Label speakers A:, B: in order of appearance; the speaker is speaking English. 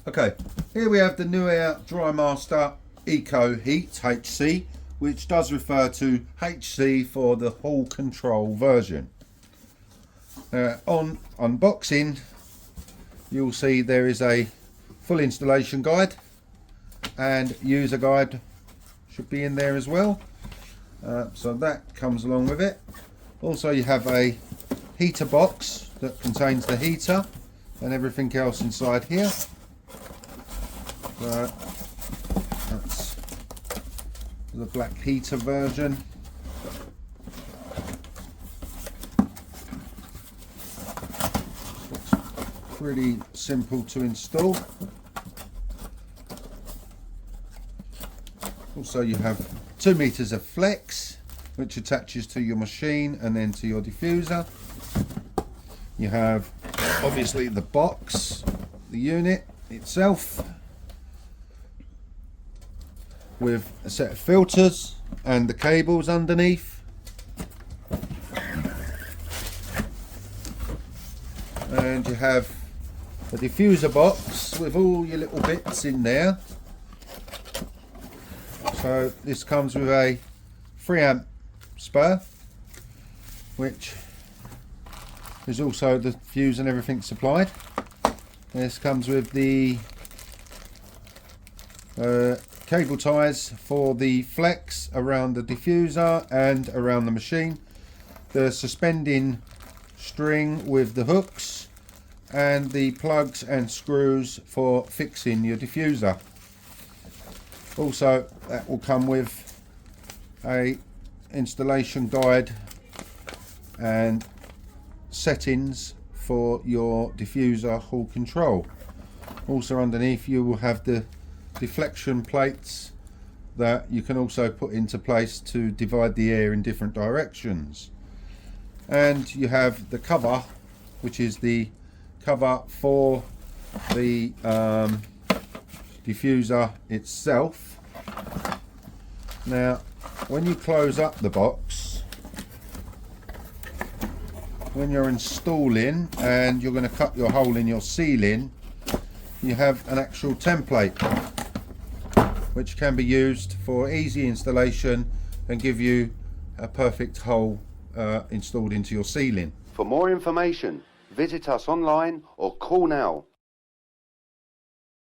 A: Okay, here we have the Nuaire Drimaster Eco Heat HC, which does refer to HC for the hall control version. On unboxing, you'll see there is a full installation guide and user guide should be in there as well. So that comes along with it. Also, you have a heater box that contains the heater and everything else inside here. That's the black heater version. Looks pretty simple to install. Also, you have 2 meters of flex, which attaches to your machine and then to your diffuser. You have obviously the box, the unit itself, with a set of filters and the cables underneath. And you have a diffuser box with all your little bits in there. So this comes with a 3 amp spur, which is also the fuse and everything supplied. This comes with the cable ties for the flex around the diffuser and around the machine, the suspending string with the hooks, and the plugs and screws for fixing your diffuser. Also, that will come with a installation guide and settings for your diffuser hall control. Also underneath you will have the deflection plates that you can also put into place to divide the air in different directions. And you have the cover, which is the cover for the diffuser itself. Now, when you close up the box, when you're installing and you're going to cut your hole in your ceiling, you have an actual template which can be used for easy installation and give you a perfect hole installed into your ceiling.
B: For more information, visit us online or call now.